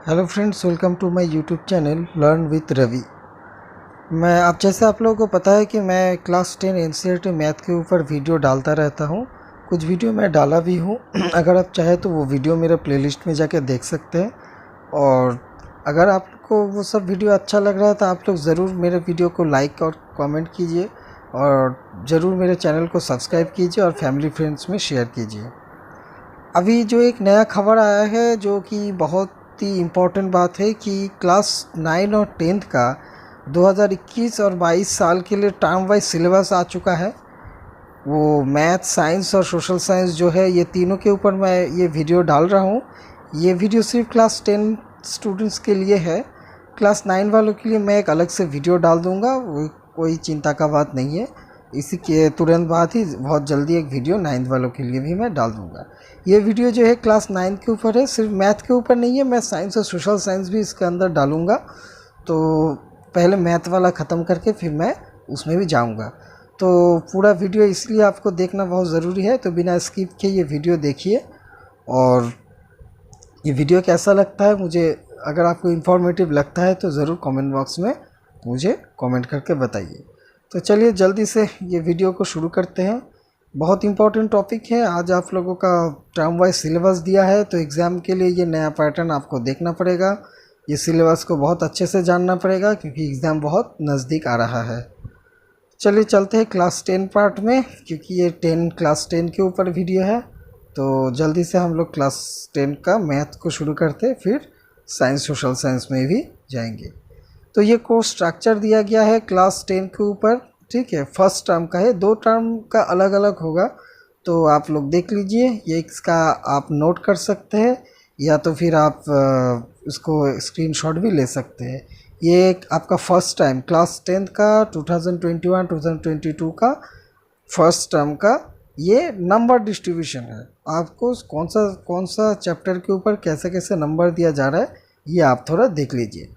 Hello friends, welcome to my YouTube channel learn with Ravi. मैं आप जैसे आप लोगों को पता है कि मैं क्लास 10 एनसीईआरटी मैथ के ऊपर वीडियो डालता रहता हूँ। कुछ वीडियो मैं डाला भी हूँ। अगर आप चाहें तो वो वीडियो मेरे प्लेलिस्ट में जाके देख सकते हैं। और अगर आपको वो सब वीडियो अच्छा लग रहा है तो आप लोग ज़रूर मेरे वीडियो को लाइक और कमेंट कीजिए और ज़रूर मेरे चैनल को सब्सक्राइब कीजिए और फैमिली फ्रेंड्स में शेयर कीजिए। अभी जो एक नया खबर आया है जो कि बहुत ही इम्पोर्टेंट बात है कि क्लास 9 और 10th का 2021 और 22 साल के लिए टर्म वाइज सिलेबस आ चुका है। वो मैथ, साइंस और सोशल साइंस जो है, ये तीनों के ऊपर मैं ये वीडियो डाल रहा हूँ। ये वीडियो सिर्फ क्लास 10 स्टूडेंट्स के लिए है। क्लास 9 वालों के लिए मैं एक अलग से वीडियो डाल दूँगा, वो कोई चिंता का बात नहीं है। इसी के तुरंत बाद ही बहुत जल्दी एक वीडियो 9th वालों के लिए भी मैं डाल दूँगा। ये वीडियो जो है क्लास 9 के ऊपर है, सिर्फ मैथ के ऊपर नहीं है। मैं साइंस और सोशल साइंस भी इसके अंदर डालूँगा। तो पहले मैथ वाला ख़त्म करके फिर मैं उसमें भी जाऊँगा। तो पूरा वीडियो इसलिए आपको देखना बहुत ज़रूरी है, तो बिना स्किप के ये वीडियो देखिए। और ये वीडियो कैसा लगता है मुझे, अगर आपको इन्फॉर्मेटिव लगता है तो ज़रूर कमेंट बॉक्स में मुझे कमेंट करके बताइए। तो चलिए जल्दी से ये वीडियो को शुरू करते हैं। बहुत इंपॉर्टेंट टॉपिक है। आज आप लोगों का टर्म वाइज सिलेबस दिया है, तो एग्ज़ाम के लिए ये नया पैटर्न आपको देखना पड़ेगा। ये सिलेबस को बहुत अच्छे से जानना पड़ेगा क्योंकि एग्ज़ाम बहुत नज़दीक आ रहा है। चलिए चलते हैं क्लास 10 पार्ट में, क्योंकि ये क्लास 10 के ऊपर वीडियो है। तो जल्दी से हम लोग क्लास 10 का मैथ को शुरू करते, फिर साइंस सोशल साइंस में भी जाएंगे। तो ये कोर्स स्ट्रक्चर दिया गया है क्लास 10 के ऊपर, ठीक है। फर्स्ट टर्म का है, 2 टर्म का अलग अलग होगा। तो आप लोग देख लीजिए, ये इसका आप नोट कर सकते हैं या तो फिर आप इसको स्क्रीनशॉट भी ले सकते हैं। ये एक आपका फर्स्ट टाइम क्लास 10 का 2021-2022 का फर्स्ट टर्म का ये नंबर डिस्ट्रीब्यूशन है। आपको कौन सा चैप्टर के ऊपर कैसे कैसे नंबर दिया जा रहा है, ये आप थोड़ा देख लीजिए।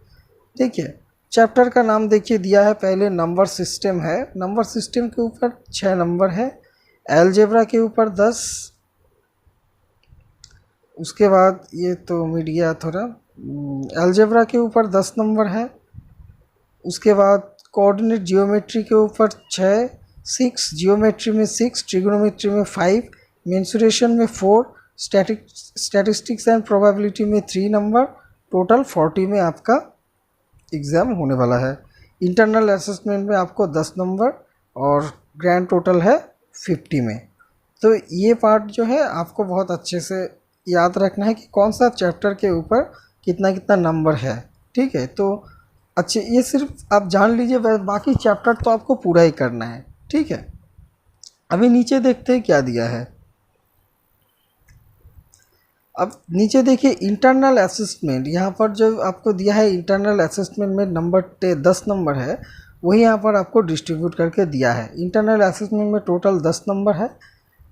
ठीक है, चैप्टर का नाम देखिए दिया है, पहले नंबर सिस्टम है। नंबर सिस्टम के ऊपर 6 नंबर है। अलजेब्रा के ऊपर 10। उसके बाद ये तो मिट गया थोड़ा। अलजेब्रा के ऊपर 10 नंबर है। उसके बाद कोऑर्डिनेट जियोमेट्री के ऊपर 6, जियोमेट्री में 6, ट्रिग्नोमेट्री में 5, मेंसुरेशन में 4, स्टैटिस्टिक्स एंड प्रोबेबिलिटी में 3 नंबर। टोटल 40 में आपका एग्ज़ाम होने वाला है। इंटरनल असेसमेंट में आपको 10 नंबर और ग्रैंड टोटल है 50 में। तो ये पार्ट जो है आपको बहुत अच्छे से याद रखना है कि कौन सा चैप्टर के ऊपर कितना कितना नंबर है, ठीक है। तो अच्छे, ये सिर्फ आप जान लीजिए, बाकी चैप्टर तो आपको पूरा ही करना है, ठीक है। अभी नीचे देखते हैं क्या दिया है। अब नीचे देखिए इंटरनल असेसमेंट, यहाँ पर जो आपको दिया है इंटरनल असेसमेंट में नंबर 10 नंबर है, वही यहाँ पर आपको डिस्ट्रीब्यूट करके दिया है। इंटरनल असेसमेंट में टोटल 10 नंबर है।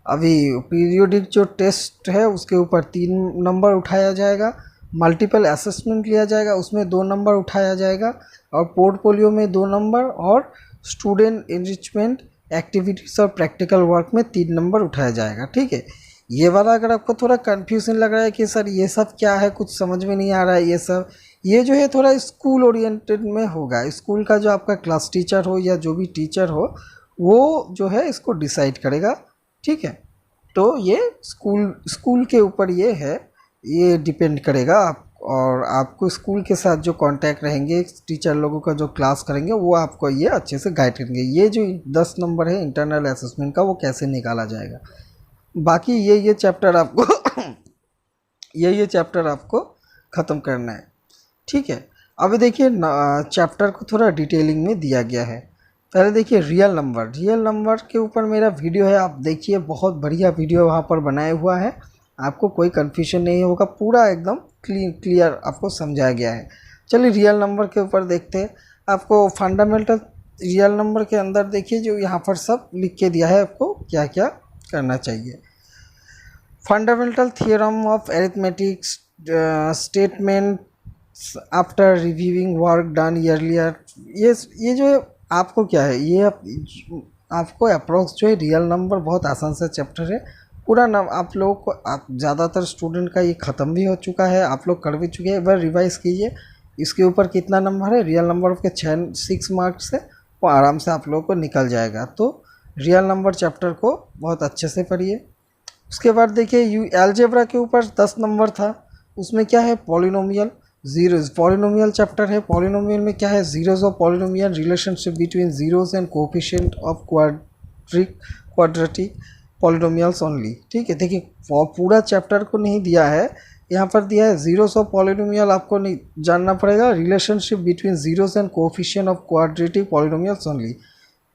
अभी पीरियोडिक जो टेस्ट है उसके ऊपर 3 नंबर उठाया जाएगा। मल्टीपल असेसमेंट लिया जाएगा, उसमें 2 नंबर उठाया जाएगा। और पोर्टफोलियो में 2 नंबर, और स्टूडेंट एनरिचमेंट एक्टिविटीज़ और प्रैक्टिकल वर्क में 3 नंबर उठाया जाएगा, ठीक है। ये वाला अगर आपको थोड़ा कन्फ्यूजन लग रहा है कि सर ये सब क्या है, कुछ समझ में नहीं आ रहा है, ये सब ये जो है थोड़ा स्कूल ओरिएंटेड में होगा। स्कूल का जो आपका क्लास टीचर हो या जो भी टीचर हो, वो जो है इसको डिसाइड करेगा, ठीक है। तो ये स्कूल के ऊपर ये है, ये डिपेंड करेगा आप, और आपको स्कूल के साथ जो कांटेक्ट रहेंगे, टीचर लोगों का जो क्लास करेंगे, वो आपको ये अच्छे से गाइड करेंगे। ये जो 10 नंबर है इंटरनल असेसमेंट का, वो कैसे निकाला जाएगा। बाकी ये चैप्टर आपको ये चैप्टर आपको ख़त्म करना है, ठीक है। अभी देखिए चैप्टर को थोड़ा डिटेलिंग में दिया गया है। पहले देखिए रियल नंबर के ऊपर मेरा वीडियो है, आप देखिए, बहुत बढ़िया वीडियो वहाँ पर बनाया हुआ है। आपको कोई कन्फ्यूजन नहीं होगा, पूरा एकदम क्लियर आपको समझाया गया है। चलिए रियल नंबर के ऊपर देखते हैं। आपको फंडामेंटल रियल नंबर के अंदर देखिए, जो यहाँ पर सब लिख के दिया है आपको क्या क्या करना चाहिए। Fundamental theorem of arithmetics, statement after reviewing work done earlier. ये जो आपको क्या है, ये आपको अप्रोक्स जो है रियल नंबर बहुत आसान सा चैप्टर है। पूरा नाम आप लोगों को, आप ज़्यादातर स्टूडेंट का ये ख़त्म भी हो चुका है, आप लोग कर भी चुके हैं, एक बार रिवाइज़ कीजिए। इसके ऊपर कितना नंबर है, रियल नंबर के 6 मार्क्स से वो आराम से आप लोगों को निकल जाएगा। तो रियल नंबर चैप्टर को बहुत अच्छे से पढ़िए। उसके बाद देखिए अलजेब्रा के ऊपर 10 नंबर था, उसमें क्या है, पॉलिनोमियल जीरोज, पॉलिनोमियल चैप्टर है। पॉलिनोमियल में क्या है, zeros of polynomial, relationship between zeros and coefficient of quadratic polynomials only. ठीक है, देखिए पूरा चैप्टर को नहीं दिया है, यहाँ पर दिया है जीरोस ऑफ पॉलिनोमियल, आपको नहीं जानना पड़ेगा, relationship between zeros and coefficient of quadratic polynomials only.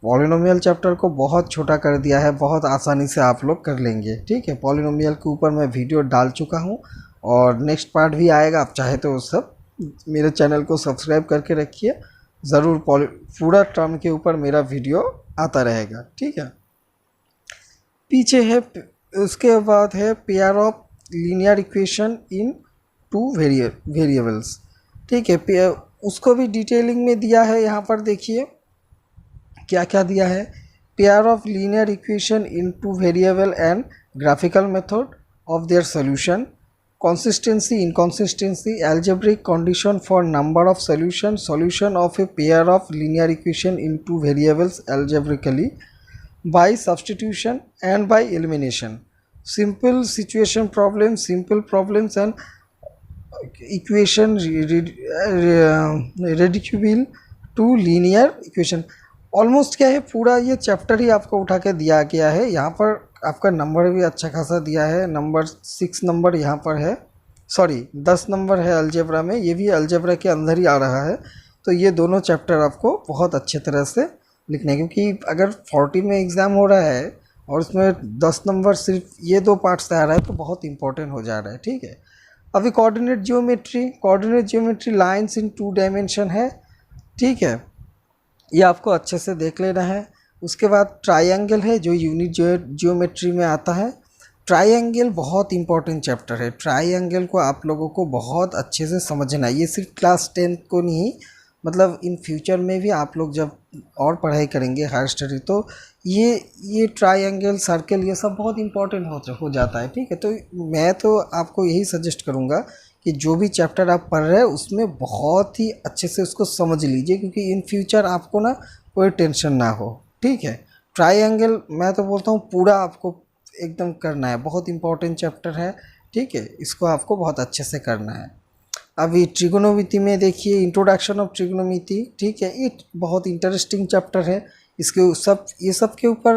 Polynomial chapter को बहुत छोटा कर दिया है, बहुत आसानी से आप लोग कर लेंगे। ठीक है, पॉलिनोमियल के ऊपर मैं वीडियो डाल चुका हूँ और नेक्स्ट पार्ट भी आएगा, आप चाहे तो सब मेरे चैनल को सब्सक्राइब करके रखिए, ज़रूर पूरा टर्म के ऊपर मेरा वीडियो आता रहेगा। ठीक है, पीछे है, उसके बाद है pair of linear equation in 2 variables. ठीक है, उसको भी डिटेलिंग में दिया है, यहाँ पर देखिए क्या क्या दिया है, pair of linear equation in 2 variable and graphical method of their solution, consistency, inconsistency, algebraic condition for number of solution of a pair of linear equation in 2 variables algebraically by substitution and by elimination, simple situation problems, simple problems and equation reducible to linear equation। Almost क्या है, पूरा ये chapter ही आपको उठा के दिया गया है। यहाँ पर आपका नंबर भी अच्छा खासा दिया है, नंबर 6 नंबर यहाँ पर है, सॉरी 10 नंबर है अलजेब्रा में, ये भी अलजेब्रा के अंदर ही आ रहा है। तो ये दोनों चैप्टर आपको बहुत अच्छे तरह से लिखने, क्योंकि अगर 40 में एग्ज़ाम हो रहा है और उसमें 10 नंबर सिर्फ ये 2 पार्ट से आ रहा है तो बहुत इंपॉर्टेंट हो जा रहा है। ठीक है, अभी coordinate geometry lines in 2 dimension है। ठीक है, ये आपको अच्छे से देख लेना है। उसके बाद ट्रायंगल है जो यूनिट ज्योमेट्री में आता है। ट्रायंगल बहुत इंपॉर्टेंट चैप्टर है, ट्रायंगल को आप लोगों को बहुत अच्छे से समझना है। ये सिर्फ क्लास 10 को नहीं, मतलब इन फ्यूचर में भी आप लोग जब और पढ़ाई करेंगे हायर स्टडी, तो ये ट्रायंगल, सर्कल, ये सब बहुत इंपॉर्टेंट हो जाता है। ठीक है, तो मैं तो आपको यही सजेस्ट करूँगा कि जो भी चैप्टर आप पढ़ रहे हैं उसमें बहुत ही अच्छे से उसको समझ लीजिए, क्योंकि इन फ्यूचर आपको ना कोई टेंशन ना हो। ठीक है, ट्रायंगल मैं तो बोलता हूँ पूरा आपको एकदम करना है, बहुत इंपॉर्टेंट चैप्टर है। ठीक है, इसको आपको बहुत अच्छे से करना है। अभी ट्रिगोनोमेट्री में देखिए, इंट्रोडक्शन ऑफ ट्रिगोनोमेट्री। ठीक है, ये बहुत इंटरेस्टिंग चैप्टर है, ये सब के ऊपर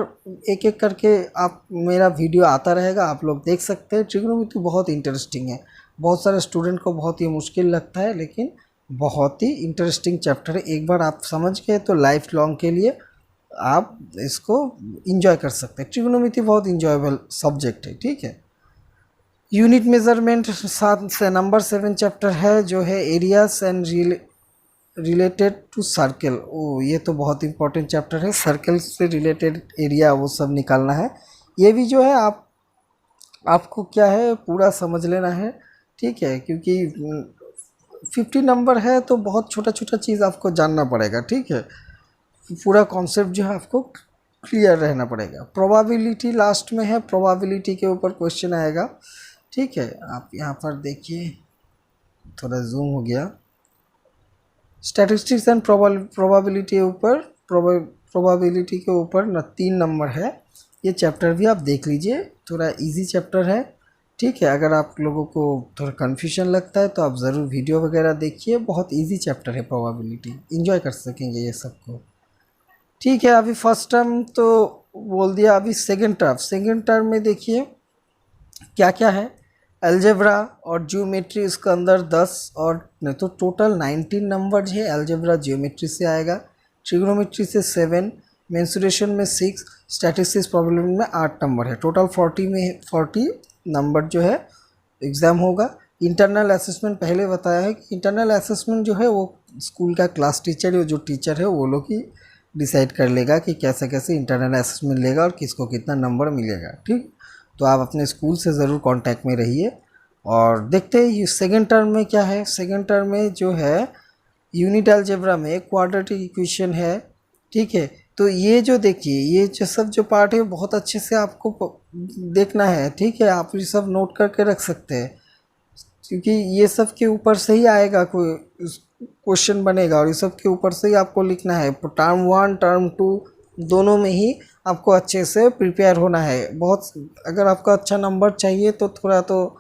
एक एक करके आप मेरा वीडियो आता रहेगा, आप लोग देख सकते हैं। ट्रिगोनोमेट्री बहुत इंटरेस्टिंग है, बहुत सारे स्टूडेंट को बहुत ही मुश्किल लगता है, लेकिन बहुत ही इंटरेस्टिंग चैप्टर है। एक बार आप समझ गए तो लाइफ लॉन्ग के लिए आप इसको इंजॉय कर सकते हैं। ट्रिगोनोमेट्री बहुत इंजॉयबल सब्जेक्ट है। ठीक है, यूनिट मेजरमेंट नंबर 7 चैप्टर है जो है areas and related to circle. ओ, ये तो बहुत इंपॉर्टेंट चैप्टर है, सर्कल से रिलेटेड एरिया वो सब निकालना है। ये भी जो है आपको क्या है पूरा समझ लेना है। ठीक है, क्योंकि 50 नंबर है तो बहुत छोटा छोटा चीज़ आपको जानना पड़ेगा। ठीक है, पूरा कॉन्सेप्ट जो है आपको क्लियर रहना पड़ेगा। प्रोबेबिलिटी लास्ट में है, प्रोबेबिलिटी के ऊपर क्वेश्चन आएगा। ठीक है, आप यहाँ पर देखिए, थोड़ा जूम हो गया, स्टैटिस्टिक्स एंड प्रोबेबिलिटी के ऊपर 3 नंबर है। ये चैप्टर भी आप देख लीजिए, थोड़ा इजी चैप्टर है। ठीक है, अगर आप लोगों को थोड़ा कन्फ्यूजन लगता है तो आप ज़रूर वीडियो वगैरह देखिए, बहुत इजी चैप्टर है प्रोबेबिलिटी, एंजॉय कर सकेंगे ये सबको। ठीक है, अभी फर्स्ट टर्म तो बोल दिया, अभी सेकंड टर्म में देखिए क्या क्या है। अलजेब्रा और ज्योमेट्री, इसके अंदर 10 और नहीं तो टोटल 19 नंबर है। अलजेब्रा ज्योमेट्री से आएगा, ट्रिग्नोमेट्री से 7, मेंसुरेशन में 6, स्टैटिस्टिक्स प्रॉब्लम में 8 नंबर है। टोटल 40 नंबर जो है एग्ज़ाम होगा। इंटरनल असेसमेंट पहले बताया है कि इंटरनल असेसमेंट जो है वो स्कूल का क्लास टीचर या जो टीचर है वो लोग ही डिसाइड कर लेगा कि कैसे कैसे इंटरनल असेसमेंट लेगा और किसको कितना नंबर मिलेगा। ठीक, तो आप अपने स्कूल से ज़रूर कांटेक्ट में रहिए। और देखते हैं ये सेकेंड टर्म में क्या है। सेकेंड टर्म में जो है यूनिट अलजेब्रा में क्वाड्रेटिक इक्वेशन है। ठीक है, तो ये जो देखिए, ये जो सब जो पार्ट है बहुत अच्छे से आपको देखना है, ठीक है। आप ये सब नोट करके रख सकते हैं, क्योंकि ये सब के ऊपर से ही आएगा कोई क्वेश्चन बनेगा, और ये सब के ऊपर से ही आपको लिखना है। टर्म 1 टर्म 2 दोनों में ही आपको अच्छे से प्रिपेयर होना है। बहुत, अगर आपका अच्छा नंबर चाहिए तो थोड़ा तो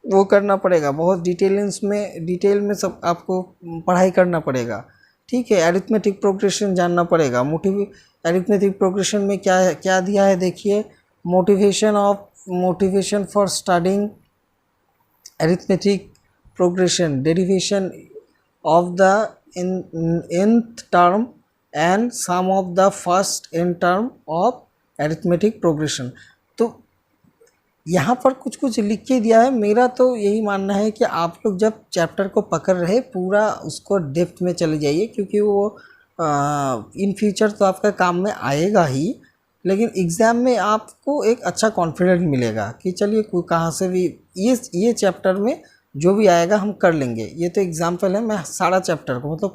वो करना पड़ेगा, बहुत डिटेल में सब आपको पढ़ाई करना पड़ेगा, ठीक है। अरिथमेटिक प्रोग्रेशन जानना पड़ेगा। अरिथमेटिक प्रोग्रेशन में क्या दिया है देखिए, motivation for studying arithmetic progression, derivation of the nth term and sum of the first n term of arithmetic progression। तो यहाँ पर कुछ कुछ लिख के दिया है। मेरा तो यही मानना है कि आप लोग जब चैप्टर को पकड़ रहे पूरा उसको डेप्थ में चले जाइए, क्योंकि वो इन फ्यूचर तो आपका काम में आएगा ही, लेकिन एग्ज़ाम में आपको एक अच्छा कॉन्फिडेंस मिलेगा कि चलिए कोई कहाँ से भी ये चैप्टर में जो भी आएगा हम कर लेंगे। ये तो एग्जाम्पल है, मैं सारा चैप्टर को, मतलब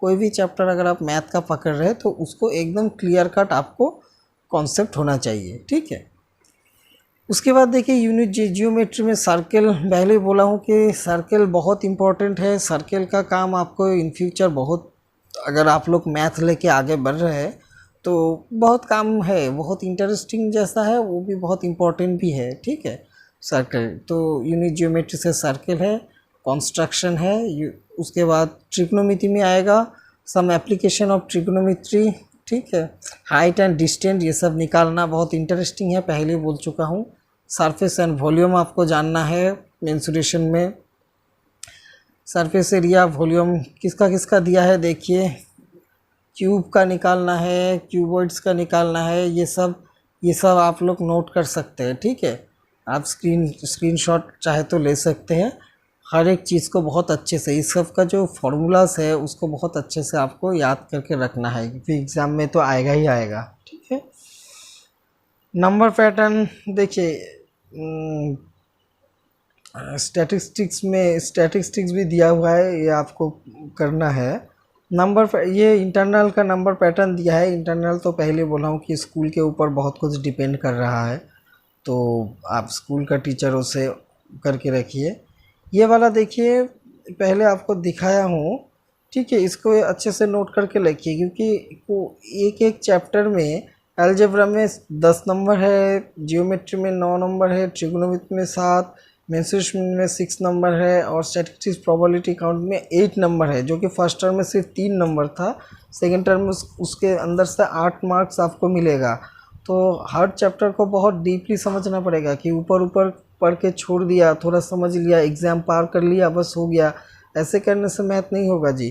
कोई भी चैप्टर अगर आप मैथ का पकड़ रहे हैं तो उसको एकदम क्लियर कट आपको कॉन्सेप्ट होना चाहिए, ठीक है। उसके बाद देखिए यूनिट जियोमेट्री में सर्कल, पहले बोला हूँ कि सर्कल बहुत इम्पोर्टेंट है। सर्कल का काम आपको इन फ्यूचर बहुत, अगर आप लोग मैथ लेके आगे बढ़ रहे हैं तो बहुत काम है, बहुत इंटरेस्टिंग जैसा है, वो भी बहुत इम्पोर्टेंट भी है, ठीक है। सर्कल तो यूनिट जियोमेट्री से सर्कल है, कंस्ट्रक्शन है। उसके बाद ट्रिग्नोमेट्री में आएगा सम एप्लीकेशन ऑफ ट्रिग्नोमेट्री, ठीक है। हाइट एंड डिस्टेंस ये सब निकालना बहुत इंटरेस्टिंग है, पहले बोल चुका हूँ। सरफेस एंड वॉल्यूम आपको जानना है मेंसुरेशन में। सरफेस एरिया वॉल्यूम किसका किसका दिया है देखिए, क्यूब का निकालना है, क्यूबॉइड्स का निकालना है, ये सब आप लोग नोट कर सकते हैं, ठीक है। आप स्क्रीनशॉट चाहे तो ले सकते हैं। हर एक चीज़ को बहुत अच्छे से, इस सब का जो फॉर्मूलाज है उसको बहुत अच्छे से आपको याद करके रखना है, क्योंकि एग्ज़ाम में तो आएगा ही आएगा, ठीक है। नंबर पैटर्न देखिए, स्टैटिस्टिक्स भी दिया हुआ है, ये आपको करना है। ये इंटरनल का नंबर पैटर्न दिया है। इंटरनल तो पहले बोला हूँ कि स्कूल के ऊपर बहुत कुछ डिपेंड कर रहा है, तो आप स्कूल का टीचरों से करके रखिए। ये वाला देखिए पहले आपको दिखाया हूँ, ठीक है। इसको अच्छे से नोट करके रखिए, क्योंकि एक एक चैप्टर में अलजेब्रा में 10 नंबर है, जियोमेट्री में 9 नंबर है, ट्रिग्नोमेट्री में 7, मेंसुरेशन में 6 नंबर है, और स्टैटिस्टिक्स प्रोबेबिलिटी काउंट में 8 नंबर है, जो कि फर्स्ट टर्म में सिर्फ 3 नंबर था। सेकेंड टर्म में उसके अंदर से 8 मार्क्स आपको मिलेगा। तो हर चैप्टर को बहुत डीपली समझना पड़ेगा, कि ऊपर ऊपर पढ़ के छोड़ दिया, थोड़ा समझ लिया, एग्ज़ाम पार कर लिया, बस हो गया, ऐसे करने से मैथ नहीं होगा जी।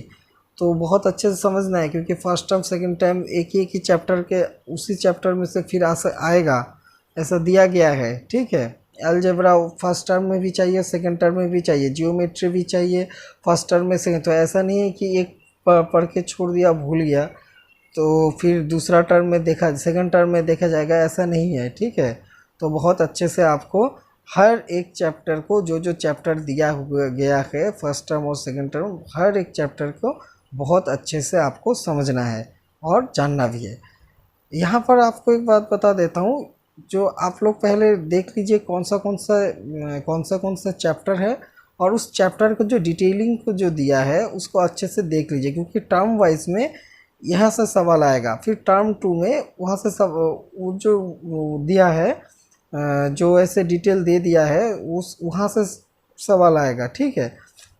तो बहुत अच्छे से समझना है, क्योंकि फर्स्ट टर्म सेकंड टाइम एक ही चैप्टर के उसी चैप्टर में से फिर आएगा, ऐसा दिया गया है, ठीक है। अलजेब्रा फर्स्ट टर्म में भी चाहिए, सेकंड टर्म में भी चाहिए, जियोमेट्री भी चाहिए फर्स्ट टर्म में सेकंड। तो ऐसा नहीं है कि एक पढ़ के छोड़ दिया, भूल गया, तो फिर दूसरा टर्म में सेकंड टर्म में देखा जाएगा, ऐसा नहीं है, ठीक है। तो बहुत अच्छे से आपको हर एक चैप्टर को, जो चैप्टर दिया गया है फर्स्ट टर्म और सेकंड टर्म, हर एक चैप्टर को बहुत अच्छे से आपको समझना है और जानना भी है। यहाँ पर आपको एक बात बता देता हूँ, जो आप लोग पहले देख लीजिए कौन सा चैप्टर है, और उस चैप्टर को जो डिटेलिंग को जो दिया है उसको अच्छे से देख लीजिए, क्योंकि टर्म वाइज में यहाँ से सवाल आएगा, फिर टर्म 2 में वहाँ से वो जो दिया है, जो ऐसे डिटेल दे दिया है वहाँ से सवाल आएगा, ठीक है।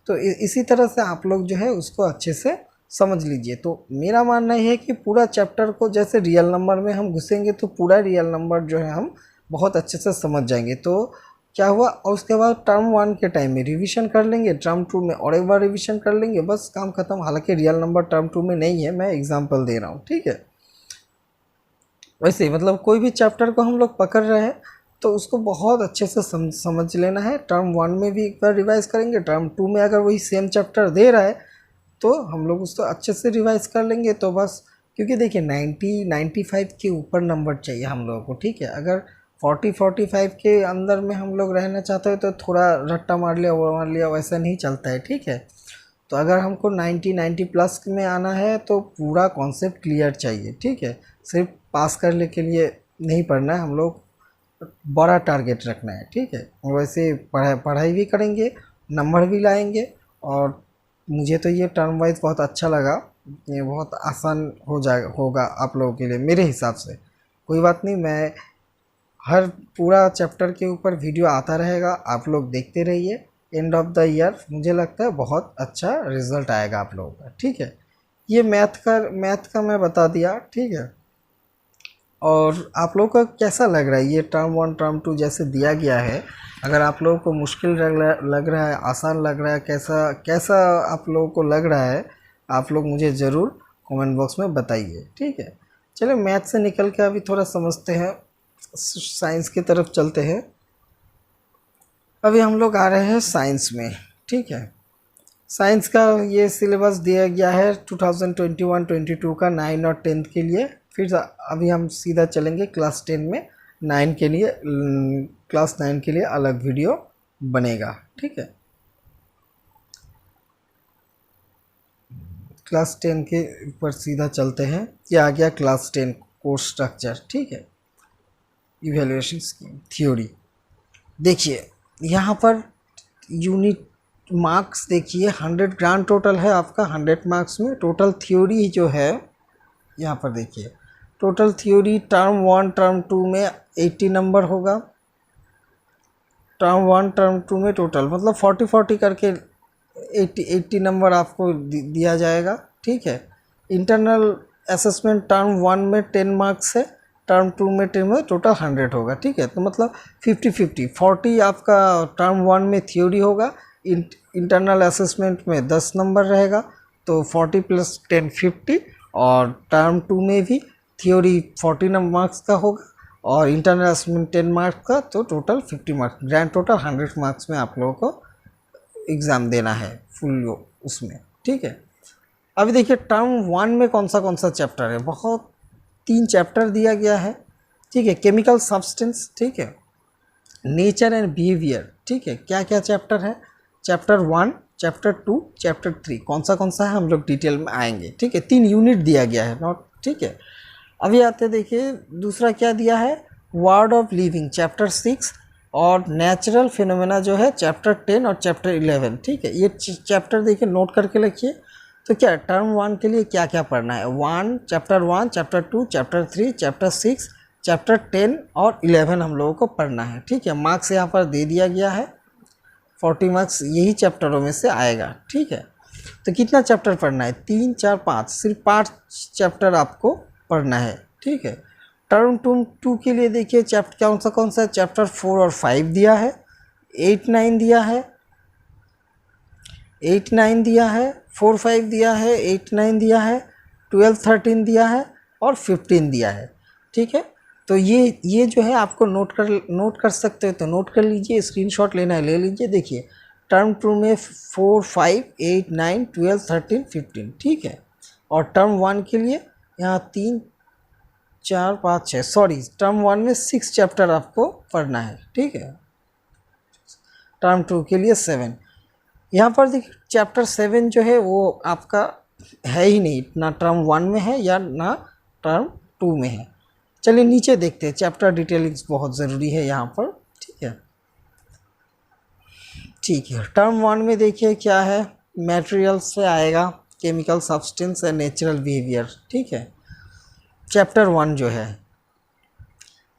तो इसी तरह से आप लोग जो है उसको अच्छे से समझ लीजिए। तो मेरा मानना है कि पूरा चैप्टर को, जैसे रियल नंबर में हम घुसेंगे तो पूरा रियल नंबर जो है हम बहुत अच्छे से समझ जाएंगे। तो क्या हुआ, और उसके बाद टर्म 1 के टाइम में रिवीजन कर लेंगे, टर्म 2 में और एक बार रिवीजन कर लेंगे, बस काम खत्म। हालांकि रियल नंबर टर्म 2 में नहीं है, मैं एग्जांपल दे रहा हूँ, ठीक है। वैसे मतलब कोई भी चैप्टर को हम लोग पकड़ रहे हैं तो उसको बहुत अच्छे से समझ लेना है। टर्म 1 में भी एक बार रिवाइज़ करेंगे, टर्म 2 में अगर वही सेम चैप्टर दे रहा है तो हम लोग उसको अच्छे से रिवाइज़ कर लेंगे। तो बस, क्योंकि देखिए 95 के ऊपर नंबर चाहिए हम लोगों को, ठीक है। अगर 45 के अंदर में हम लोग रहना चाहते हैं तो थोड़ा रट्टा मार लिया वो मार लिया, वैसा नहीं चलता है, ठीक है। तो अगर हमको 90 प्लस में आना है तो पूरा कॉन्सेप्ट क्लियर चाहिए, ठीक है। सिर्फ पास करने के लिए नहीं पढ़ना है, हम लोग बड़ा टारगेट रखना है, ठीक है। वैसे पढ़ाई भी करेंगे, नंबर भी लाएंगे। और मुझे तो ये टर्म वाइज बहुत अच्छा लगा, ये बहुत आसान होगा आप लोगों के लिए मेरे हिसाब से। कोई बात नहीं, मैं हर पूरा चैप्टर के ऊपर वीडियो आता रहेगा, आप लोग देखते रहिए। एंड ऑफ द ईयर मुझे लगता है बहुत अच्छा रिजल्ट आएगा आप लोगों का, ठीक है। ये मैथ का मैं बता दिया, ठीक है। और आप लोगों को कैसा लग रहा है ये टर्म 1 टर्म 2 जैसे दिया गया है? अगर आप लोगों को मुश्किल लग रहा है, आसान लग रहा है, कैसा कैसा आप लोगों को लग रहा है, आप लोग मुझे ज़रूर कमेंट बॉक्स में बताइए, ठीक है। चलिए मैथ से निकल के अभी थोड़ा समझते हैं, साइंस की तरफ चलते हैं। अभी हम लोग आ रहे हैं साइंस में, ठीक है। साइंस का ये सिलेबस दिया गया है 2021-22 का 9 और 10 के लिए। फिर अभी हम सीधा चलेंगे क्लास 10 में। 9 के लिए क्लास 9 के लिए अलग वीडियो बनेगा, ठीक है। क्लास 10 के ऊपर सीधा चलते हैं। ये आ गया क्लास 10 कोर्स स्ट्रक्चर, ठीक है। इवैल्यूएशन स्कीम थ्योरी देखिए, यहाँ पर यूनिट मार्क्स देखिए 100 ग्रांड टोटल है आपका 100 मार्क्स में। टोटल थ्योरी जो है यहाँ पर देखिए, टोटल थ्योरी टर्म 1 टर्म 2 में 80 नंबर होगा। टर्म 1 टर्म 2 में टोटल मतलब 40 करके 80 नंबर आपको दिया जाएगा, ठीक है। इंटरनल असेसमेंट टर्म 1 में 10 मार्क्स है, टर्म 2 में 10 में टोटल 100 होगा, ठीक है। तो मतलब 50-50 40 आपका टर्म 1 में थ्योरी होगा, इंटरनल असेसमेंट में 10 नंबर रहेगा, तो 40 + 10 50। और टर्म 2 में भी थ्योरी 40 मार्क्स का होगा और इंटरनल असेसमेंट 10 मार्क्स का, तो total 50 marks, grand total 100 marks में आप लोगों को एग्ज़ाम देना है फुल उसमें, ठीक है। अभी देखिए टर्म 1 में कौन सा चैप्टर है, बहुत 3 चैप्टर दिया गया है, ठीक है। केमिकल सब्सटेंस, ठीक है। नेचर एंड बिहेवियर, ठीक है। क्या क्या चैप्टर है? चैप्टर 1, चैप्टर 2, चैप्टर 3 कौन सा है हम लोग डिटेल में आएंगे, ठीक है। 3 यूनिट दिया गया है नॉट, ठीक है। अभी आते देखिए दूसरा क्या दिया है, वर्ड ऑफ लिविंग चैप्टर 6 और नेचुरल फिनोमेना जो है चैप्टर 10 और चैप्टर 11, ठीक है। ये चैप्टर देखिए नोट करके लिखिए। तो क्या टर्म 1 के लिए क्या क्या पढ़ना है, chapter 1, chapter 2, chapter 3, chapter 6, chapter 10 और 11 हम लोगों को पढ़ना है, ठीक है। मार्क्स यहाँ पर दे दिया गया है, 40 मार्क्स यही चैप्टरों में से आएगा, ठीक है। तो कितना चैप्टर पढ़ना है, 3, 4, 5, सिर्फ 5 चैप्टर आपको पढ़ना है, ठीक है। टर्म 2 के लिए देखिए चैप्टर कौन सा चैप्टर 4 और 5 दिया है, 8, 9 दिया है, 8, 9 दिया है, 4, 5 दिया है, 8, 9 दिया है, 12, 13 दिया है और 15 दिया है, ठीक है। तो ये जो है आपको नोट कर सकते हो, तो नोट कर लीजिए, स्क्रीनशॉट लेना है ले लीजिए। देखिए टर्म 2 में 4, 5, 8, 9, 12, 13, 15, ठीक है। और टर्म 1 के लिए यहाँ 3, 4, 5, 6, सॉरी टर्म 1 में 6 चैप्टर आपको पढ़ना है, ठीक है। टर्म 2 के लिए 7। यहाँ पर देखिए चैप्टर 7 जो है वो आपका है ही नहीं, ना टर्म 1 में है या ना टर्म 2 में है। चलिए नीचे देखते हैं, चैप्टर डिटेलिंग्स बहुत ज़रूरी है यहाँ पर, ठीक है। ठीक है, टर्म 1 में देखिए क्या है, मटेरियल्स से आएगा, chemical substance and natural behaviour, ठीक है। चैप्टर 1 जो है,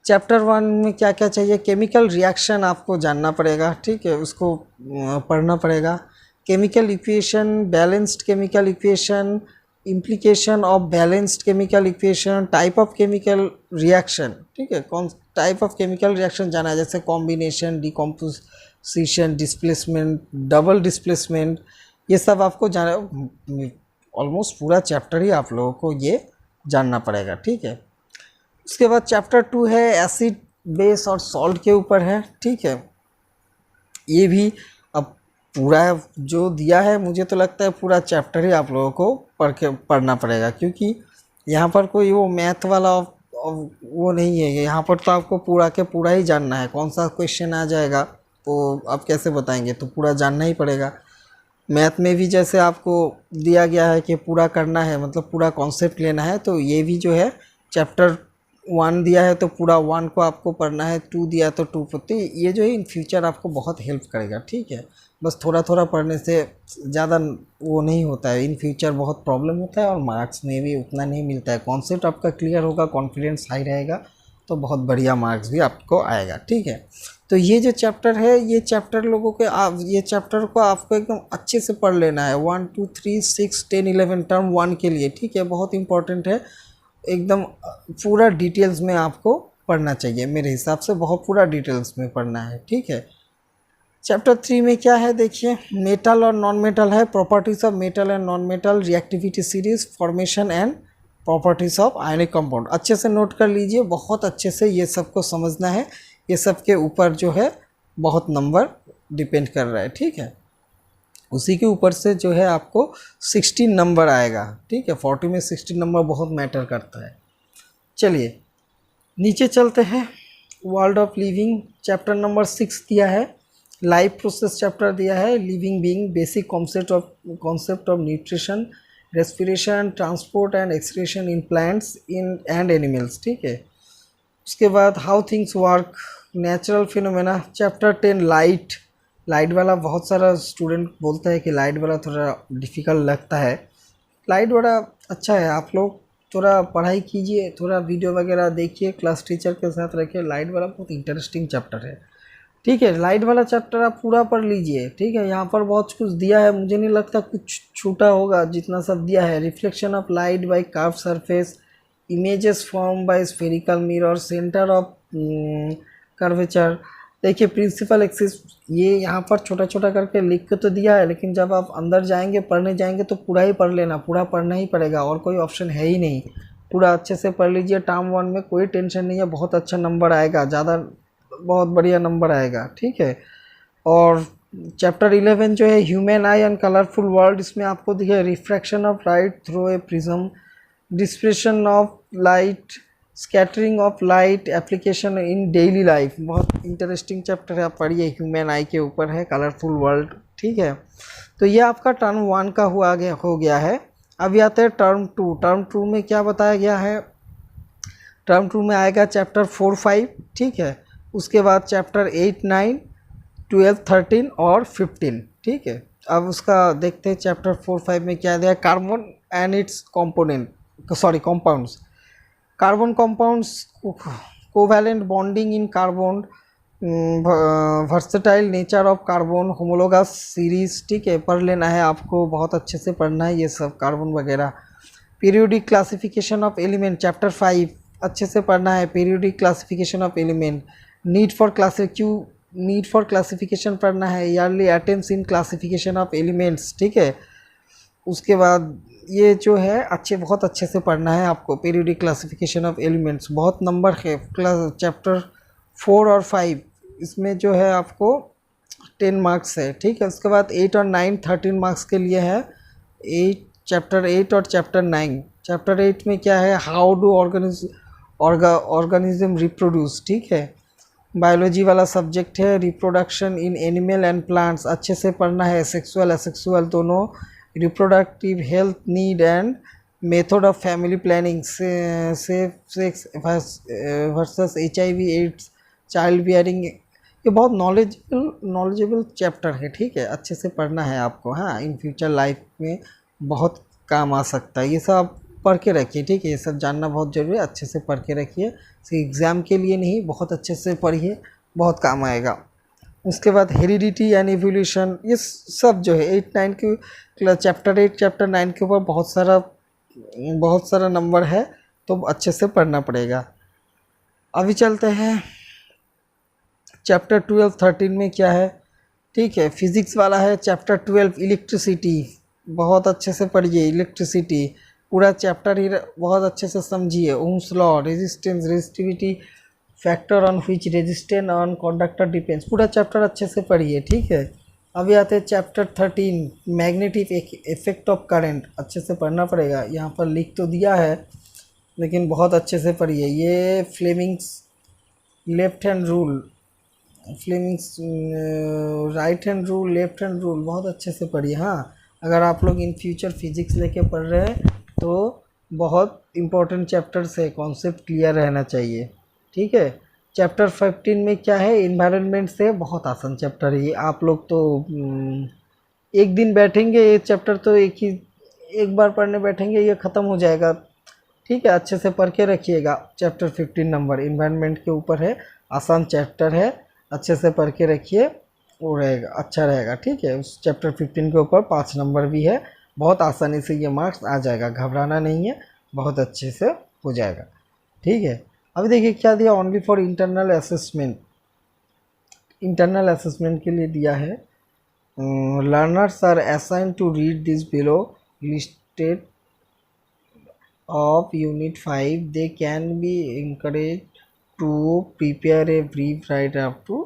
चैप्टर 1 में क्या क्या चाहिए, केमिकल रिएक्शन आपको जानना पड़ेगा, ठीक है, उसको पढ़ना पड़ेगा। Chemical equation, balanced chemical equation, implication of balanced chemical equation, type of chemical reaction, ठीक है। कौन टाइप ऑफ केमिकल रिएक्शन जाना है, जैसे combination, decomposition, displacement, double displacement, ये सब आपको जाना, ऑलमोस्ट पूरा चैप्टर ही आप लोगों को ये जानना पड़ेगा, ठीक है। उसके बाद चैप्टर 2 है एसिड, बेस और सॉल्ट के ऊपर है, ठीक है। ये भी अब पूरा जो दिया है, मुझे तो लगता है पूरा चैप्टर ही आप लोगों को पढ़ना पड़ेगा, क्योंकि यहाँ पर कोई वो मैथ वाला वो नहीं है। यहाँ पर तो आपको पूरा के पूरा ही जानना है, कौन सा क्वेश्चन आ जाएगा तो आप कैसे बताएंगे, तो पूरा जानना ही पड़ेगा। मैथ में भी जैसे आपको दिया गया है कि पूरा करना है, मतलब पूरा कॉन्सेप्ट लेना है, तो ये भी जो है चैप्टर 1 दिया है तो पूरा 1 को आपको पढ़ना है, 2 दिया तो 2 पढ़ते, ये जो है इन फ्यूचर आपको बहुत हेल्प करेगा। ठीक है, बस थोड़ा थोड़ा पढ़ने से ज़्यादा वो नहीं होता है, इन फ्यूचर बहुत प्रॉब्लम होता है और मार्क्स में भी उतना नहीं मिलता है। कॉन्सेप्ट आपका क्लियर होगा, कॉन्फिडेंस हाई रहेगा तो बहुत बढ़िया मार्क्स भी आपको आएगा। ठीक है, तो ये जो चैप्टर है, ये चैप्टर लोगों के आप ये चैप्टर को आपको एकदम अच्छे से पढ़ लेना है, 1 2 3 6 10 11 टर्म 1 के लिए। ठीक है, बहुत इंपॉर्टेंट है, एकदम पूरा डिटेल्स में आपको पढ़ना चाहिए, मेरे हिसाब से बहुत पूरा डिटेल्स में पढ़ना है। ठीक है, चैप्टर 3 में क्या है देखिए, मेटल और नॉन मेटल है, properties of metal and non metal, reactivity series, formation and properties of ionic compound. अच्छे से नोट कर लीजिए, बहुत अच्छे से ये सबको समझना है, ये सब के ऊपर जो है बहुत नंबर डिपेंड कर रहा है। ठीक है, उसी के ऊपर से जो है आपको 16 नंबर आएगा। ठीक है, 40 में 16 नंबर बहुत मैटर करता है। चलिए नीचे चलते हैं, world of living chapter number 6 दिया है, लाइफ प्रोसेस चैप्टर दिया है, living being, basic concept of nutrition, respiration, transport and excretion in plants in and animals. ठीक है, उसके बाद how things work, natural phenomena, chapter 10 light. Light वाला बहुत सारा स्टूडेंट बोलता है कि लाइट वाला थोड़ा डिफ़िकल्ट लगता है, लाइट बड़ा अच्छा है, आप लोग थोड़ा पढ़ाई कीजिए, थोड़ा वीडियो वगैरह देखिए, क्लास टीचर के साथ रखिए, लाइट वाला बहुत इंटरेस्टिंग चैप्टर है। ठीक है, लाइट वाला चैप्टर आप पूरा पढ़ लीजिए। ठीक है, यहाँ पर बहुत कुछ दिया है, मुझे नहीं लगता कुछ छूटा होगा, जितना सब दिया है। Reflection of light by curve surface, images form by spherical mirror, centre of curvature. देखिए प्रिंसिपल एक्सिस, ये यहाँ पर छोटा छोटा करके लिख के तो दिया है, लेकिन जब आप अंदर जाएंगे पढ़ने जाएंगे तो पूरा ही पढ़ लेना, पूरा पढ़ना ही पड़ेगा, और कोई ऑप्शन है ही नहीं। पूरा अच्छे से पढ़ लीजिए, टर्म 1 में कोई टेंशन नहीं है, बहुत अच्छा नंबर आएगा, ज़्यादा बहुत बढ़िया नंबर आएगा। ठीक है, और चैप्टर 11 जो है human I and colourful world, इसमें आपको दिखे refraction of light through a prism, dispersion of light, scattering of light, application in daily life. बहुत इंटरेस्टिंग चैप्टर है, आप पढ़िए, ह्यूमन आई के ऊपर है, कलरफुल वर्ल्ड। ठीक है, तो ये आपका टर्म 1 का हो गया है। अभी आते हैं टर्म 2। टर्म 2 में क्या बताया गया है, टर्म 2 में आएगा चैप्टर 4 5। ठीक है, उसके बाद चैप्टर 8 9 12 13 और 15। ठीक है, अब उसका देखते हैं चैप्टर 4 5 में क्या दिया, carbon and it's compounds, carbon compounds, covalent bonding in carbon, versatile nature of carbon, homologous series. ठीक है, पढ़ लेना है आपको, बहुत अच्छे से पढ़ना है ये सब कार्बन वगैरह। Periodic classification of element chapter 5 अच्छे से पढ़ना है, periodic classification of element. Need for classification पढ़ना है, yearly attempts in classification of elements. ठीक है, उसके बाद ये जो है बहुत अच्छे से पढ़ना है आपको, पीरियोडिक क्लासिफिकेशन ऑफ एलिमेंट्स। बहुत नंबर है चैप्टर 4 और 5, इसमें जो है आपको 10 मार्क्स है। ठीक है, उसके बाद 8 और 9 13 मार्क्स के लिए है, चैप्टर 8 और चैप्टर 9। चैप्टर 8 में क्या है, हाउ डू ऑर्गेनिज्म रिप्रोड्यूस। ठीक है, बायोलॉजी वाला सब्जेक्ट है, reproduction in animal and plants अच्छे से पढ़ना है, सेक्सुअल असेक्सुअल दोनों, reproductive health need and method of family planning, safe sex versus HIV AIDS, child bearing. ये बहुत नॉलेजेबल चैप्टर है। ठीक है, अच्छे से पढ़ना है आपको, हाँ, इन फ्यूचर लाइफ में बहुत काम आ सकता है, ये सब पढ़ के रखिए। ठीक है, ये सब जानना बहुत ज़रूरी है, अच्छे से पढ़ के रखिए, सिर्फ एग्ज़ाम के लिए नहीं, बहुत अच्छे से पढ़िए, बहुत काम आएगा। उसके बाद हेरिडिटी एंड इवोल्यूशन, ये सब जो है 8 9 के चैप्टर 8 चैप्टर 9 के ऊपर बहुत सारा नंबर है, तो अच्छे से पढ़ना पड़ेगा। अभी चलते हैं चैप्टर 12 13 में क्या है। ठीक है, फिज़िक्स वाला है चैप्टर 12 इलेक्ट्रिसिटी, बहुत अच्छे से पढ़िए, इलेक्ट्रिसिटी पूरा चैप्टर ही बहुत अच्छे से समझिए। Ohm's law, resistance, resistivity, factor on which resistance on conductor depends, पूरा चैप्टर अच्छे से पढ़िए। ठीक है, अभी आते हैं chapter 13 magnetic effect of current, अच्छे से पढ़ना पड़ेगा, यहाँ पर लिख तो दिया है लेकिन बहुत अच्छे से पढ़िए। ये Fleming's left hand rule, Fleming's right hand rule, left hand rule बहुत अच्छे से पढ़िए। हाँ, अगर आप लोग इन फ्यूचर फिजिक्स लेके पढ़ रहे हैं तो बहुत इंपॉर्टेंट चैप्टर से कॉन्सेप्ट क्लियर रहना चाहिए, ठीक है। चैप्टर 15 में क्या है, इन्वायरमेंट से, बहुत आसान चैप्टर है ये। आप लोग तो एक दिन बैठेंगे, ये चैप्टर तो एक बार पढ़ने बैठेंगे ये ख़त्म हो जाएगा, ठीक है। अच्छे से पढ़ के रखिएगा। चैप्टर 15 नंबर इन्वायरमेंट के ऊपर है, आसान चैप्टर है, अच्छे से पढ़ के रखिए, वो रहेगा, अच्छा रहेगा, ठीक है। उस चैप्टर 15 के ऊपर 5 नंबर भी है, बहुत आसानी से ये मार्क्स आ जाएगा, घबराना नहीं है, बहुत अच्छे से हो जाएगा, ठीक है। अभी देखिए क्या दिया, only for internal assessment. Internal assessment के लिए दिया है, learners are assigned to read this below listed of unit 5, they can be encouraged to prepare a brief write up to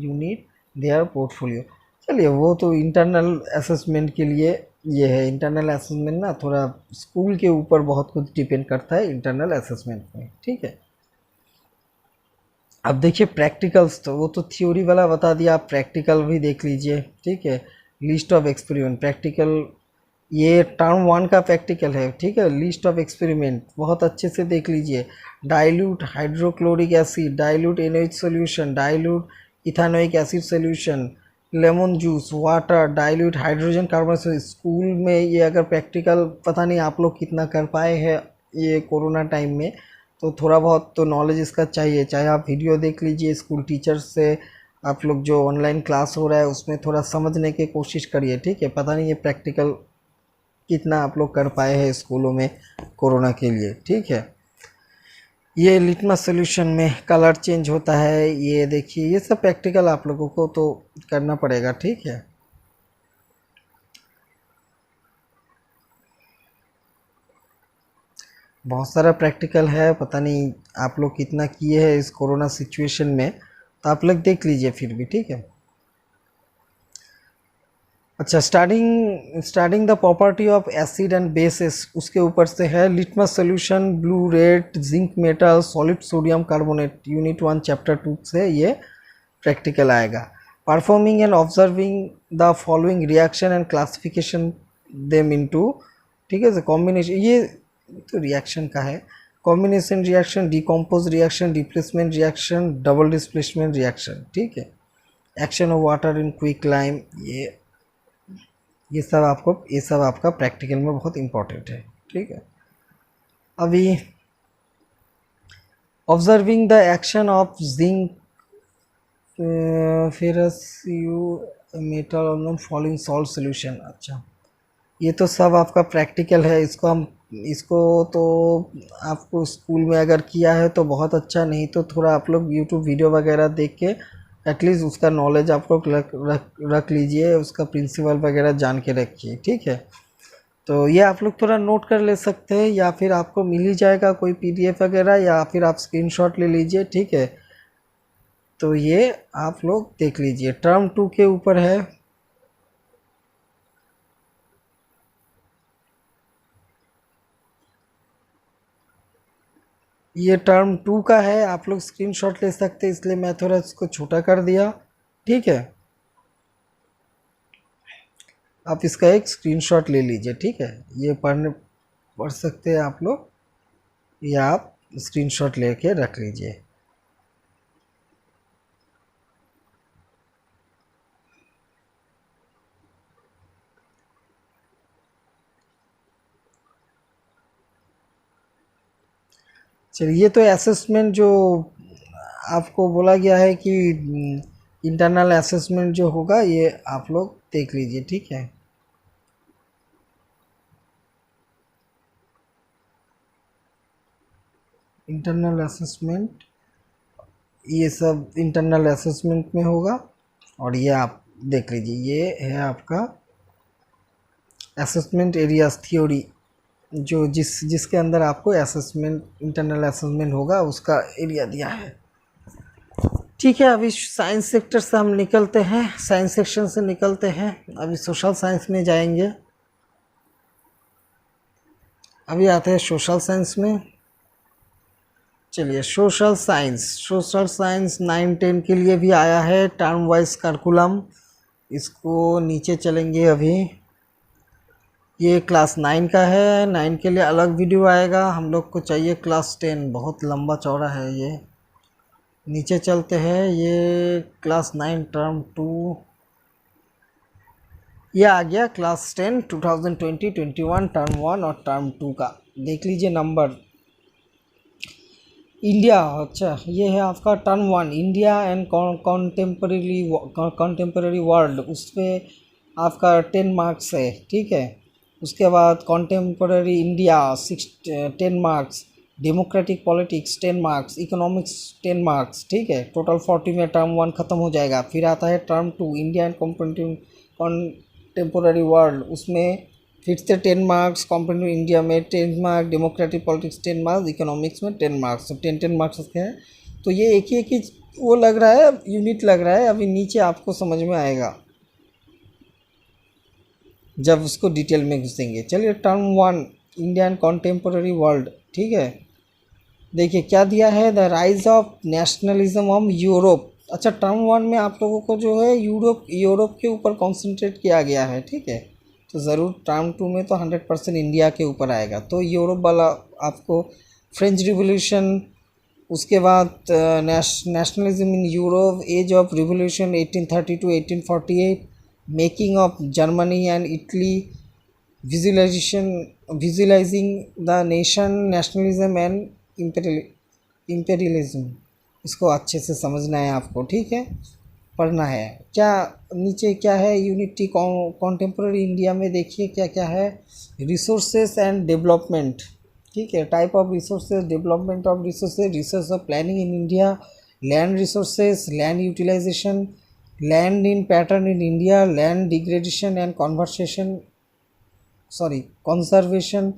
unit their portfolio। चलिए वो तो इंटरनल असेसमेंट के लिए ये है। इंटरनल असेसमेंट ना थोड़ा स्कूल के ऊपर बहुत कुछ डिपेंड करता है इंटरनल असेसमेंट में, ठीक है। अब देखिए प्रैक्टिकल्स, तो वो तो थ्योरी वाला बता दिया, आप प्रैक्टिकल भी देख लीजिए, ठीक है। लिस्ट ऑफ एक्सपेरिमेंट प्रैक्टिकल, ये टर्म 1 का प्रैक्टिकल है, ठीक है। लिस्ट ऑफ एक्सपेरिमेंट बहुत अच्छे से देख लीजिए। Dilute hydrochloric acid, dilute NaOH solution, dilute ethanoic acid solution, lemon juice, water, dilute hydrogen carbon. School में ये अगर प्रैक्टिकल, पता नहीं आप लोग कितना कर पाए हैं ये कोरोना टाइम में, तो थोड़ा बहुत तो नॉलेज इसका चाहिए। चाहे आप वीडियो देख लीजिए स्कूल टीचर्स से, आप लोग जो ऑनलाइन क्लास हो रहा है उसमें थोड़ा समझने की कोशिश करिए, ठीक है। पता नहीं ये प्रैक्टिकल कितना आप लोग कर पाए हैं स्कूलों में कोरोना के लिए, ठीक है। ये लिटमस सोल्यूशन में कलर चेंज होता है, ये देखिए, ये सब प्रैक्टिकल आप लोगों को तो करना पड़ेगा, ठीक है। बहुत सारा प्रैक्टिकल है, पता नहीं आप लोग कितना किए हैं इस कोरोना सिचुएशन में, तो आप लोग देख लीजिए फिर भी, ठीक है। अच्छा, starting the property of acid and basis, उसके ऊपर से है। Litmus solution, blue red, zinc metal, solid sodium carbonate, unit 1 chapter 2 से ये प्रैक्टिकल आएगा। Performing and observing the following reaction and classification them into, ठीक है। कॉम्बिनेशन, ये तो रिएक्शन का है। Combination reaction, decompose reaction, displacement reaction, double displacement reaction, ठीक है। Action of water in quick lime, ये सब आपका प्रैक्टिकल में बहुत इंपॉर्टेंट है, ठीक है। अभी observing the action of zinc ferrous you metal on following salt solution. अच्छा, ये तो सब आपका प्रैक्टिकल है, इसको तो आपको स्कूल में अगर किया है तो बहुत अच्छा, नहीं तो थोड़ा आप लोग यूट्यूब वीडियो वगैरह देख के एटलीस्ट उसका नॉलेज आप लोग रख लीजिए, उसका प्रिंसिपल वगैरह जान के रखिए, ठीक है। तो ये आप लोग थोड़ा नोट कर ले सकते हैं, या फिर आपको मिल ही जाएगा कोई PDF वगैरह, या फिर आप स्क्रीनशॉट ले लीजिए, ठीक है। तो ये आप लोग देख लीजिए। टर्म 2 के ऊपर है, ये टर्म 2 का है, आप लोग स्क्रीनशॉट ले सकते हैं, इसलिए मैं थोड़ा इसको छोटा कर दिया, ठीक है। आप इसका एक स्क्रीनशॉट ले लीजिए, ठीक है। ये पढ़ सकते हैं आप लोग, या आप स्क्रीनशॉट लेके रख लीजिए। चलिए, ये तो असेसमेंट जो आपको बोला गया है कि इंटरनल असेसमेंट जो होगा ये आप लोग देख लीजिए, ठीक है। इंटरनल असेसमेंट, ये सब इंटरनल असेसमेंट में होगा, और ये आप देख लीजिए, ये है आपका असेसमेंट एरियाज थ्योरी, जो जिसके अंदर आपको असेसमेंट, इंटरनल असेसमेंट होगा, उसका एरिया दिया है, ठीक है। अभी साइंस सेक्टर से हम निकलते हैं, साइंस सेक्शन से निकलते हैं, अभी सोशल साइंस में जाएंगे। अभी आते हैं सोशल साइंस में। चलिए, सोशल साइंस 9-10 के लिए भी आया है टर्म वाइज करिकुलम। इसको नीचे चलेंगे अभी। ये क्लास 9 का है, 9 के लिए अलग वीडियो आएगा। हम लोग को चाहिए क्लास 10, बहुत लंबा चौड़ा है ये। नीचे चलते हैं, ये क्लास 9 टर्म 2, ये आ गया क्लास 10 2020-21 टर्म 1 और टर्म 2 का। देख लीजिए नंबर। इंडिया, अच्छा ये है आपका term 1, India and contemporary world. उस पर आपका 10 मार्क्स है, ठीक है। उसके बाद contemporary India 10 marks, democratic politics 10 marks, economics 10 marks, ठीक है। टोटल 40 में टर्म 1 ख़त्म हो जाएगा। फिर आता है टर्म 2, इंडिया एंड कॉन्टेम्पोररी वर्ल्ड। उसमें फिर से 10 मार्क्स, कॉम्पिटिटिव इंडिया में 10 marks, democratic politics 10 marks, economics में 10 मार्क्स। तो 10 मार्क्स के हैं। तो ये एक ही वो लग रहा है, यूनिट लग रहा है। अभी नीचे आपको समझ में आएगा जब उसको डिटेल में घुसेंगे। चलिए, टर्म 1 इंडिया एंड कॉन्टेम्पोररी वर्ल्ड, ठीक है। देखिए क्या दिया है, the rise of nationalism of Europe. अच्छा, टर्म 1 में आप लोगों को जो है यूरोप के ऊपर कॉन्सेंट्रेट किया गया है, ठीक है। तो ज़रूर टर्म 2 में तो 100% इंडिया के ऊपर आएगा। तो यूरोप वाला आपको फ्रेंच रिवोल्यूशन, उसके बाद nationalism in Europe, age of revolution 1830 to 1848, making of Germany and Italy, visualising the nation, nationalism and imperialism. इसको अच्छे से समझना है आपको, ठीक है, पढ़ना है। क्या नीचे क्या है, यूनिटी कॉन्टेम्पोररी इंडिया में देखिए क्या क्या है। रिसोर्सेज एंड डेवलपमेंट, ठीक है। Type of resources, development of resources, resource of planning in India, land resources, land utilisation, land in pattern in India, land degradation and conservation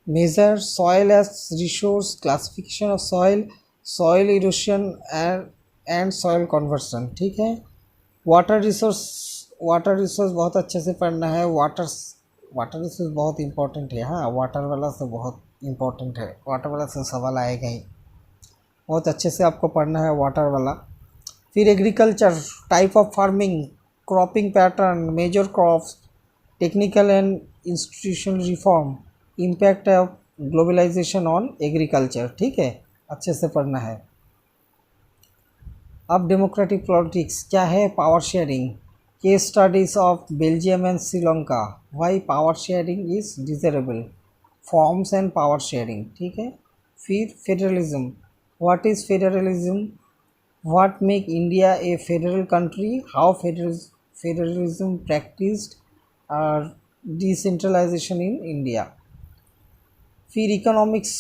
measure, soil as resource, classification of soil, soil erosion and soil conversion, ठीक है। Water resource बहुत अच्छे से पढ़ना है। Water resource बहुत important है। हाँ, वाटर वाला से बहुत इंपॉर्टेंट है, वाटर वाला से सवाल आएगा ही। बहुत अच्छे से आपको पढ़ना है वाटर वाला। फिर agriculture, type of farming, cropping pattern, major crops, technical and institutional reform, impact of globalisation on agriculture, ठीक है, अच्छे से पढ़ना है। अब डेमोक्रेटिक पॉलिटिक्स क्या है, power sharing, case studies of Belgium and Sri Lanka, why power sharing is desirable, forms and power sharing, ठीक है। फिर federalism, what is federalism, what make India a federal country, how federalism practised और decentralisation in India. फिर economics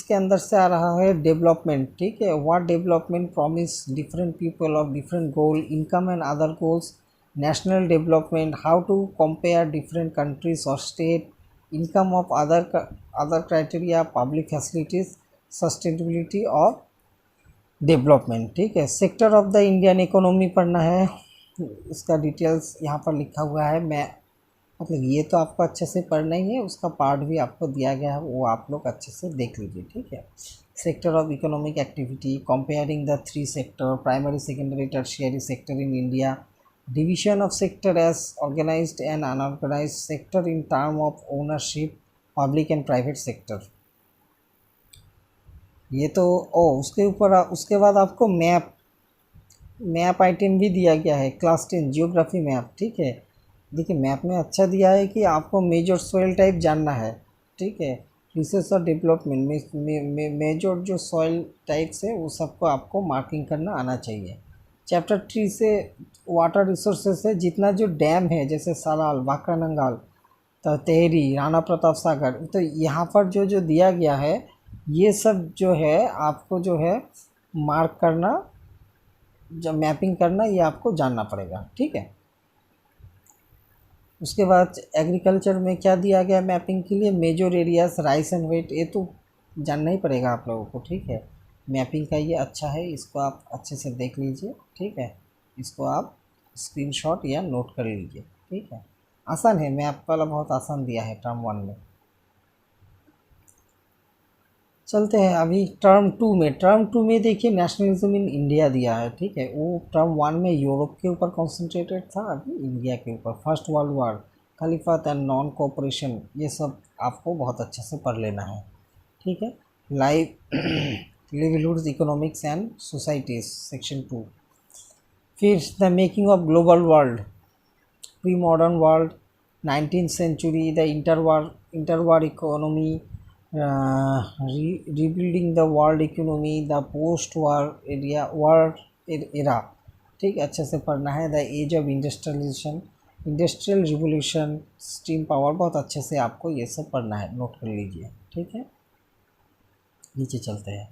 के अंदर से आ रहा है डेवलपमेंट, ठीक है। What development promise different people of different goal, income and other goals, national development, how to compare different countries और state, income of other criteria, public facilities, sustainability of development, ठीक है। Sector of the Indian economy पढ़ना है। इसका details यहाँ पर लिखा हुआ है। मैं मतलब ये तो आपको अच्छे से पढ़ना ही है, उसका पार्ट भी आपको दिया गया है, वो आप लोग अच्छे से देख लीजिए, ठीक है। Sector of economic activity, comparing the 3 sector, primary secondary tertiary sector in India, division of sector as organised and unorganised sector in term of ownership, public and private sector. ये तो उसके बाद आपको मैप आइटम भी दिया गया है, class 10 geography map, ठीक है। देखिए मैप में अच्छा दिया है कि आपको मेजर सॉइल टाइप जानना है, ठीक है। रिसर्च और डेवलपमेंट मेजर जो सॉइल टाइप्स है वो सबको आपको मार्किंग करना आना चाहिए। चैप्टर 3 से वाटर रिसोर्सेज है, जितना जो डैम है जैसे सलाल, बांका नंगाल, तो तेहरी, राणा प्रताप सागर, तो यहाँ पर जो जो दिया गया है ये सब जो है आपको जो है मार्क करना, जब मैपिंग करना, ये आपको जानना पड़ेगा, ठीक है। उसके बाद एग्रीकल्चर में क्या दिया गया मैपिंग के लिए, major areas, rice and wheat, ये तो जानना ही पड़ेगा आप लोगों को, ठीक है। मैपिंग का ये अच्छा है, इसको आप अच्छे से देख लीजिए, ठीक है। इसको आप स्क्रीनशॉट या नोट कर लीजिए, ठीक है। आसान है, मैप वाला बहुत आसान दिया है टर्म 1 में। चलते हैं अभी टर्म 2 में देखिए नेशनलिज्म इन इंडिया दिया है, ठीक है। वो टर्म 1 में यूरोप के ऊपर कॉन्सेंट्रेटेड था, अभी इंडिया के ऊपर। First world war, Khilafat and non cooperation, ये सब आपको बहुत अच्छे से पढ़ लेना है, ठीक है। Live livelihoods economics and societies section 2। फिर the making of global world, pre modern world, 19th century, the interwar economy, rebuilding the world economy, the post war era, ठीक है, अच्छे से पढ़ना है। The age of industrialisation, industrial revolution, steam power, बहुत अच्छे से आपको ये सब पढ़ना है, नोट कर लीजिए, ठीक है। नीचे चलते हैं।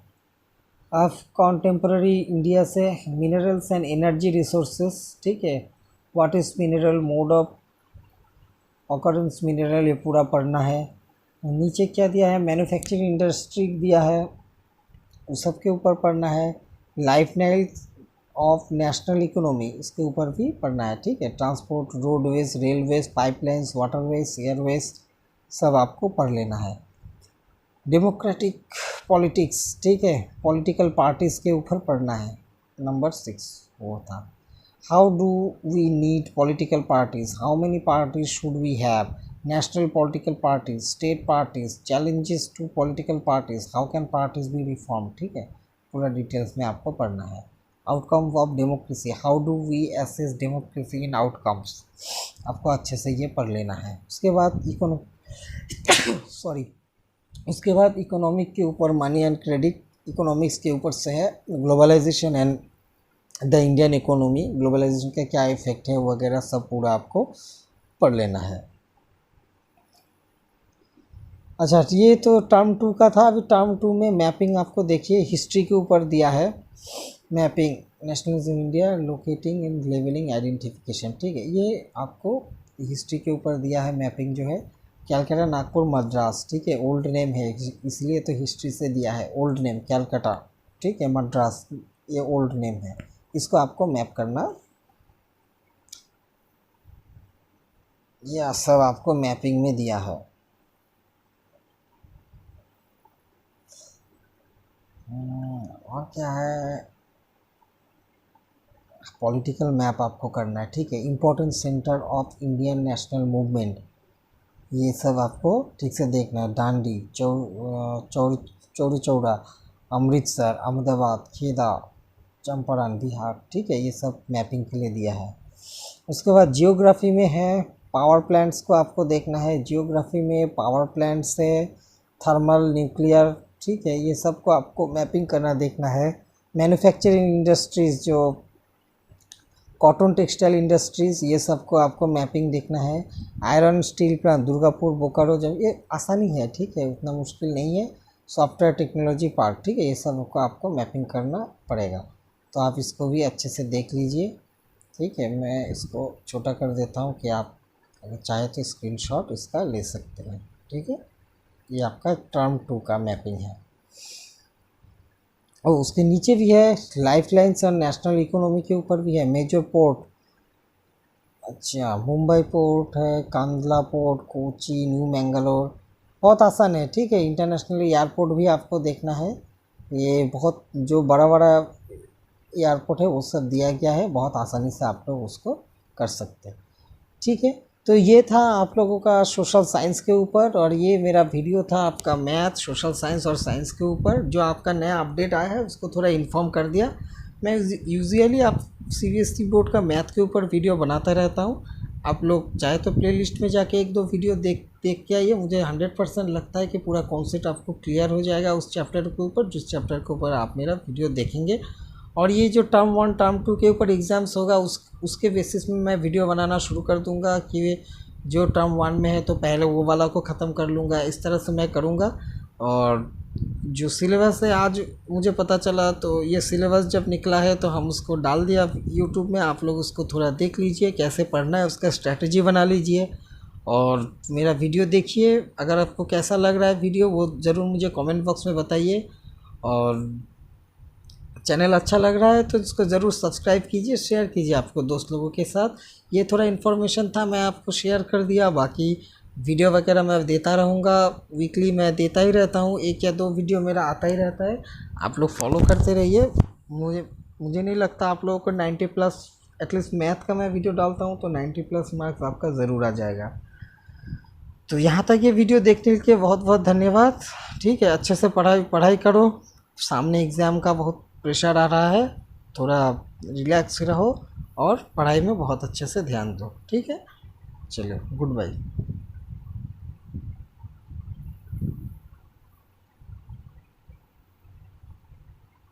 अब कॉन्टेम्प्ररी इंडिया से मिनरल्स एंड एनर्जी रिसोर्सेस, ठीक है। What is mineral, mode of occurrence mineral, ये पूरा पढ़ना है। नीचे क्या दिया है, मैन्युफैक्चरिंग इंडस्ट्री दिया है, उस सब के ऊपर पढ़ना है। Life lines of national economy, इसके ऊपर भी पढ़ना है, ठीक है। Transport, roadways, railways, pipelines, waterways, Airways, सब आपको पढ़ लेना है। डेमोक्रेटिक पॉलिटिक्स, ठीक है, पॉलिटिकल पार्टीज़ के ऊपर पढ़ना है, नंबर 6 वो था। How do we need political parties, how many parties should we have, national political parties, state parties, challenges to political parties, how can parties be reformed, ठीक है, पूरा डिटेल्स में आपको पढ़ना है। Outcomes of democracy, how do we assess democracy in outcomes, आपको अच्छे से ये पढ़ लेना है। उसके बाद उसके बाद इकोनॉमिक के ऊपर मनी एंड क्रेडिट, इकोनॉमिक्स के ऊपर से है globalisation and the Indian economy, globalisation का क्या इफेक्ट है वगैरह सब पूरा आपको पढ़ लेना है। अच्छा, ये तो टर्म 2 का था। अभी टर्म 2 में मैपिंग आपको देखिए हिस्ट्री के ऊपर दिया है। Mapping, nationalism India, locating and labelling identification, ठीक है, ये आपको हिस्ट्री के ऊपर दिया है। मैपिंग जो है कैलकाटा, नागपुर, मद्रास, ठीक है, ओल्ड नेम है इसलिए तो हिस्ट्री से दिया है। ओल्ड नेम कैलकाटा, ठीक है, मद्रास ये ओल्ड नेम है, इसको आपको मैप करना, यह सब आपको मैपिंग में दिया है। और क्या है, पॉलिटिकल मैप आपको करना है, ठीक है। Important centre of Indian national movement, ये सब आपको ठीक से देखना है। दांडी, चौरी चौरा, अमृतसर, अहमदाबाद, खेदा, चंपारण, बिहार, ठीक है, ये सब मैपिंग के लिए दिया है। उसके बाद जियोग्राफी में है, पावर प्लांट्स को आपको देखना है। जियोग्राफी में पावर प्लांट्स है, थर्मल, न्यूक्लियर, ठीक है, ये सब को आपको मैपिंग करना देखना है। मैन्युफैक्चरिंग इंडस्ट्रीज़, जो कॉटन टेक्सटाइल इंडस्ट्रीज़, ये सब को आपको मैपिंग देखना है। Iron steel plant, Durgapur, Bokaro, जब ये आसानी है, ठीक है, उतना मुश्किल नहीं है। सॉफ्टवेयर टेक्नोलॉजी पार्क, ठीक है, ये सब को आपको मैपिंग करना पड़ेगा, तो आप इसको भी अच्छे से देख लीजिए, ठीक है। मैं इसको छोटा कर देता हूँ कि आप अगर चाहे तो स्क्रीनशॉट इसका ले सकते हैं, ठीक है। ये आपका टर्म 2 का मैपिंग है। और उसके नीचे भी है लाइफ लाइन्स और नेशनल इकोनॉमी के ऊपर भी है। मेजर पोर्ट, अच्छा, मुंबई पोर्ट है, कांदला पोर्ट, कोची, न्यू मैंगलोर, बहुत आसान है, ठीक है। इंटरनेशनल एयरपोर्ट भी आपको देखना है, ये बहुत जो बड़ा बड़ा एयरपोर्ट है वो सब दिया गया है, बहुत आसानी से आप लोग उसको कर सकते हैं, ठीक है। तो ये था आप लोगों का सोशल साइंस के ऊपर, और ये मेरा वीडियो था आपका मैथ, सोशल साइंस और साइंस के ऊपर। जो आपका नया अपडेट आया है उसको थोड़ा इन्फॉर्म कर दिया। मैं यूजुअली आप CBSE बोर्ड का मैथ के ऊपर वीडियो बनाता रहता हूँ। आप लोग चाहे तो प्लेलिस्ट में जाके 1-2 वीडियो देख के आइए। मुझे 100% लगता है कि पूरा कॉन्सेप्ट आपको क्लियर हो जाएगा उस चैप्टर के ऊपर, जिस चैप्टर के ऊपर आप मेरा वीडियो देखेंगे। और ये जो टर्म 1 टर्म 2 के ऊपर एग्ज़ाम्स होगा उसके बेसिस में मैं वीडियो बनाना शुरू कर दूंगा कि जो टर्म 1 में है तो पहले वो वाला को ख़त्म कर लूँगा, इस तरह से मैं करूँगा। और जो सिलेबस है आज मुझे पता चला, तो ये सिलेबस जब निकला है तो हम उसको डाल दिया यूट्यूब में। आप लोग उसको थोड़ा देख लीजिए कैसे पढ़ना है, उसका स्ट्रैटेजी बना लीजिए और मेरा वीडियो देखिए। अगर आपको कैसा लग रहा है वीडियो वो ज़रूर मुझे कमेंट बॉक्स में बताइए, और चैनल अच्छा लग रहा है तो इसको ज़रूर सब्सक्राइब कीजिए, शेयर कीजिए आपको दोस्त लोगों के साथ। ये थोड़ा इन्फॉर्मेशन था, मैं आपको शेयर कर दिया। बाकी वीडियो वगैरह मैं देता रहूँगा, वीकली मैं देता ही रहता हूँ, 1 या 2 वीडियो मेरा आता ही रहता है। आप लोग फॉलो करते रहिए। मुझे नहीं लगता आप लोगों को 90 प्लस, एटलीस्ट मैथ का मैं वीडियो डालता हूँ तो 90 प्लस मार्क्स आपका ज़रूर आ जाएगा। तो यहाँ तक ये वीडियो देखने के लिए बहुत बहुत धन्यवाद। ठीक है, अच्छे से पढ़ाई करो। सामने एग्ज़ाम का बहुत प्रेशर आ रहा है, थोड़ा रिलैक्स रहो और पढ़ाई में बहुत अच्छे से ध्यान दो। ठीक है, चलो, गुड बाय।